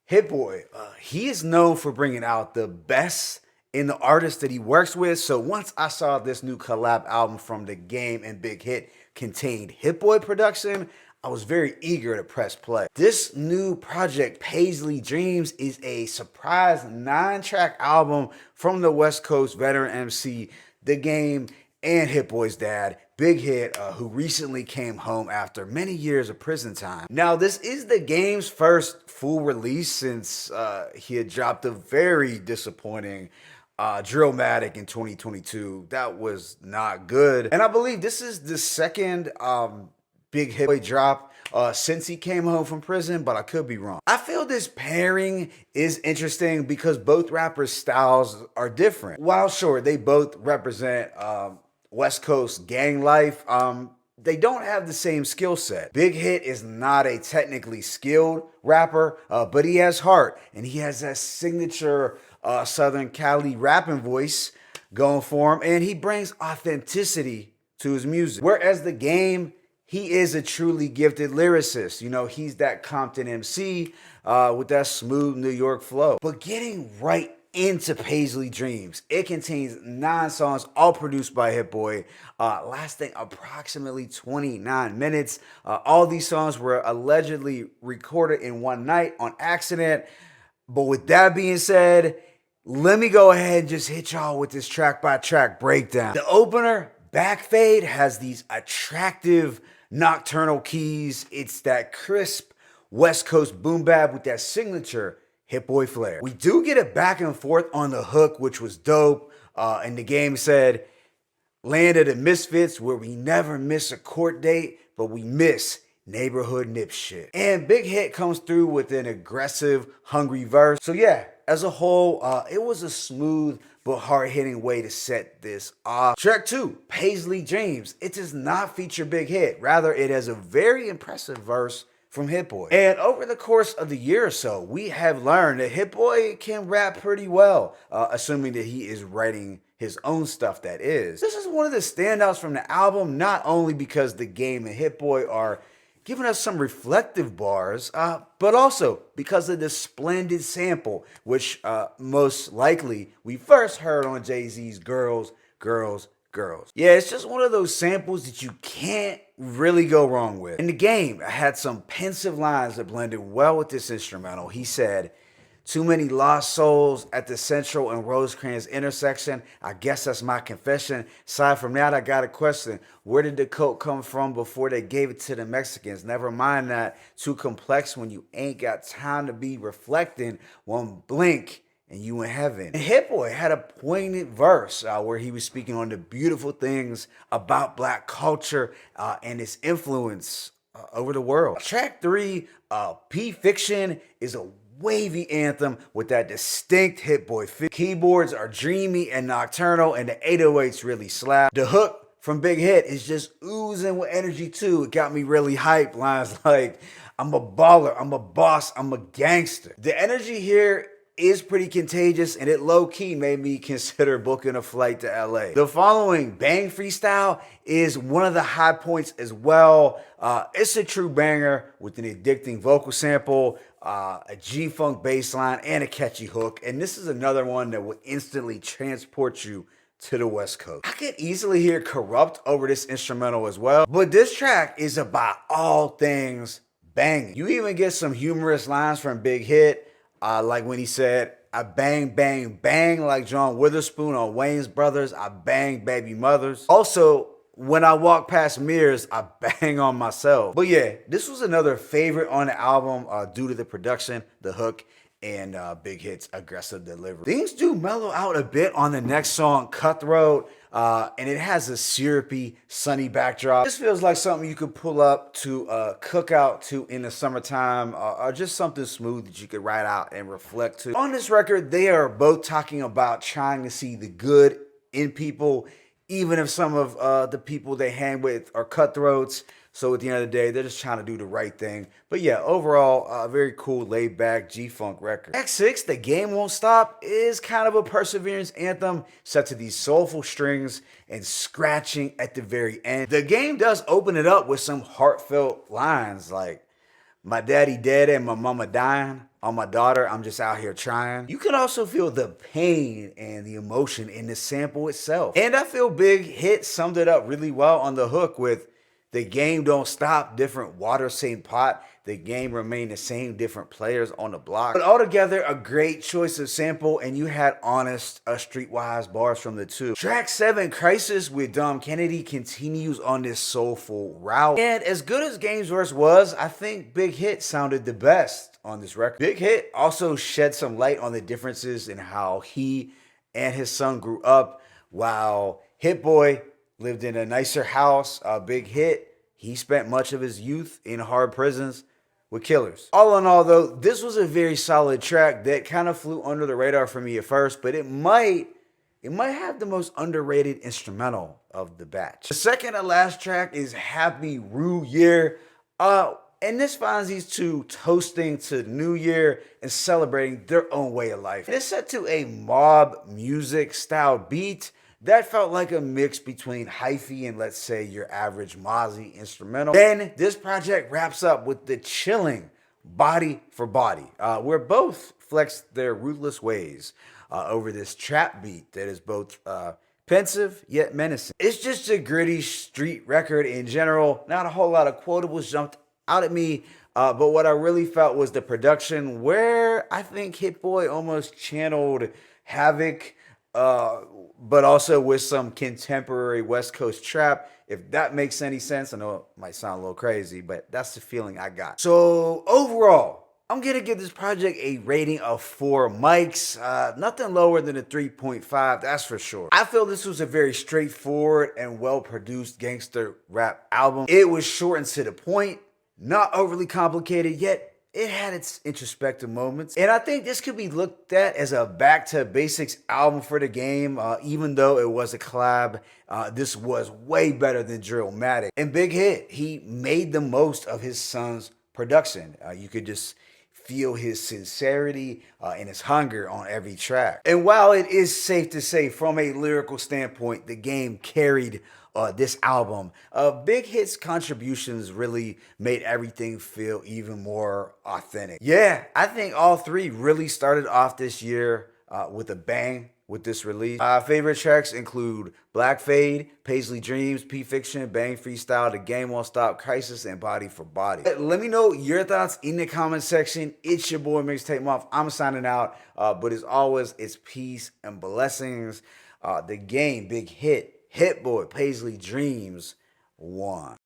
Hit Boy, he is known for bringing out the best in the artists that he works with. So once I saw this new collab album from The Game and Big Hit contained Hit Boy production, I was very eager to press play. This new project, Paisley Dreams, is a surprise 9-track album from the West Coast veteran MC, The Game, and Hit Boy's dad, Big Hit, who recently came home after many years of prison time. Now, this is The Game's first full release since he had dropped a very disappointing Drillmatic in 2022. That was not good. And I believe this is the second Big Hit Boy drop since he came home from prison, but I could be wrong. I feel this pairing is interesting because both rappers' styles are different. While sure, they both represent West Coast gang life, they don't have the same skill set. Big Hit is not a technically skilled rapper, but he has heart, and he has that signature Southern Cali rapping voice going for him, and he brings authenticity to his music. Whereas The Game, he is a truly gifted lyricist. You know, he's that Compton MC with that smooth New York flow. But getting right into Paisley Dreams, it contains 9 songs, all produced by Hit Boy, lasting approximately 29 minutes. All these songs were allegedly recorded in one night on accident. But with that being said, let me go ahead and just hit y'all with this track-by-track breakdown. The opener, Back Fade, has these attractive nocturnal keys. It's that crisp West Coast boom bap with that signature Hit Boy flair. We do get a back and forth on the hook, which was dope. And The Game said, "Land of the Misfits, where we never miss a court date, but we miss neighborhood nip shit." And Big Hit comes through with an aggressive, hungry verse. So yeah, as a whole, it was a smooth but hard-hitting way to set this off. Track 2, Paisley Dreams. It does not feature Big Hit. Rather, it has a very impressive verse from Hit Boy. And over the course of the year or so, we have learned that Hit Boy can rap pretty well, assuming that he is writing his own stuff, that is. This is one of the standouts from the album, not only because The Game and Hit Boy are giving us some reflective bars, but also because of the splendid sample, which most likely we first heard on Jay-Z's Girls, Girls, Girls. Yeah, it's just one of those samples that you can't really go wrong with. In The Game, I had some pensive lines that blended well with this instrumental. He said, "Too many lost souls at the Central and Rosecrans intersection. I guess that's my confession. Aside from that, I got a question. Where did the coke come from before they gave it to the Mexicans? Never mind that. Too complex when you ain't got time to be reflecting. One blink and you in heaven." And Hit Boy had a poignant verse where he was speaking on the beautiful things about black culture and its influence over the world. Track 3, P Fiction, is a wavy anthem with that distinct Hit Boy feel. Keyboards are dreamy and nocturnal, and the 808s really slap. The hook from Big Hit is just oozing with energy too. It got me really hyped. Lines like, "I'm a baller, I'm a boss, I'm a gangster." The energy here is pretty contagious, and it low-key made me consider booking a flight to LA. The following, Bang Freestyle, is one of the high points as well. It's a true banger with an addicting vocal sample, a G-Funk bass line, and a catchy hook. And this is another one that will instantly transport you to the West Coast. I could easily hear Corrupt over this instrumental as well, but this track is about all things banging. You even get some humorous lines from Big Hit, like when he said, "I bang, bang, bang like John Witherspoon on Wayne's Brothers. I bang baby mothers. Also, when I walk past mirrors, I bang on myself." But yeah, this was another favorite on the album due to the production, the hook, and Big Hit's aggressive delivery. Things do mellow out a bit on the next song, Cutthroat, and it has a syrupy, sunny backdrop. This feels like something you could pull up to cook out to in the summertime, or just something smooth that you could write out and reflect to. On this record, they are both talking about trying to see the good in people, even if some of the people they hang with are cutthroats. So at the end of the day, they're just trying to do the right thing. But yeah, overall, a very cool, laid-back G-Funk record. Track 6, The Game Won't Stop, is kind of a perseverance anthem set to these soulful strings and scratching at the very end. The Game does open it up with some heartfelt lines like, My daddy dead and my mama dying. On my daughter, I'm just out here trying. You can also feel the pain and the emotion in the sample itself. And I feel Big Hit summed it up really well on the hook with the game don't stop, different water, same pot. The game remained the same, different players on the block. But altogether, a great choice of sample, and you had honest, streetwise bars from the two. Track 7, Crisis with Dom Kennedy, continues on this soulful route. And as good as Game's verse was, I think Big Hit sounded the best on this record. Big Hit also shed some light on the differences in how he and his son grew up, while Hit Boy lived in a nicer house. Big Hit, he spent much of his youth in hard prisons with killers. All in all, though, this was a very solid track that kind of flew under the radar for me at first, but it might have the most underrated instrumental of the batch. The second and last track is Happy Rue Year. And this finds these two toasting to New Year and celebrating their own way of life. And it's set to a mob music style beat that felt like a mix between hyphy and, let's say, your average Mozzie instrumental. Then this project wraps up with the chilling Body for Body, where both flex their ruthless ways over this trap beat that is both pensive yet menacing. It's just a gritty street record in general. Not a whole lot of quotables jumped out at me, but what I really felt was the production, where I think Hit Boy almost channeled Havoc, but also with some contemporary West Coast trap, if that makes any sense. I know it might sound a little crazy, but that's the feeling I got. So overall, I'm gonna give this project a rating of 4 mics, nothing lower than a 3.5, that's for sure. I feel this was a very straightforward and well-produced gangster rap album. It was short and to the point, not overly complicated, yet it had its introspective moments. And I think this could be looked at as a back to basics album for the game. Even though it was a collab, this was way better than Drillmatic. And Big Hit, he made the most of his son's production. You could just feel his sincerity and his hunger on every track. And while it is safe to say from a lyrical standpoint, the game carried this album, Big Hit's contributions really made everything feel even more authentic. Yeah, I think all three really started off this year with a bang with this release. Favorite tracks include Black Fade, Paisley Dreams, P-Fiction, Bang Freestyle, The Game Won't Stop, Crisis, and Body for Body. Let me know your thoughts in the comment section. It's your boy Mixtape Muff. I'm signing out, but as always, it's peace and blessings. The Game, Big Hit, Hit Boy, Paisley Dreams, 1.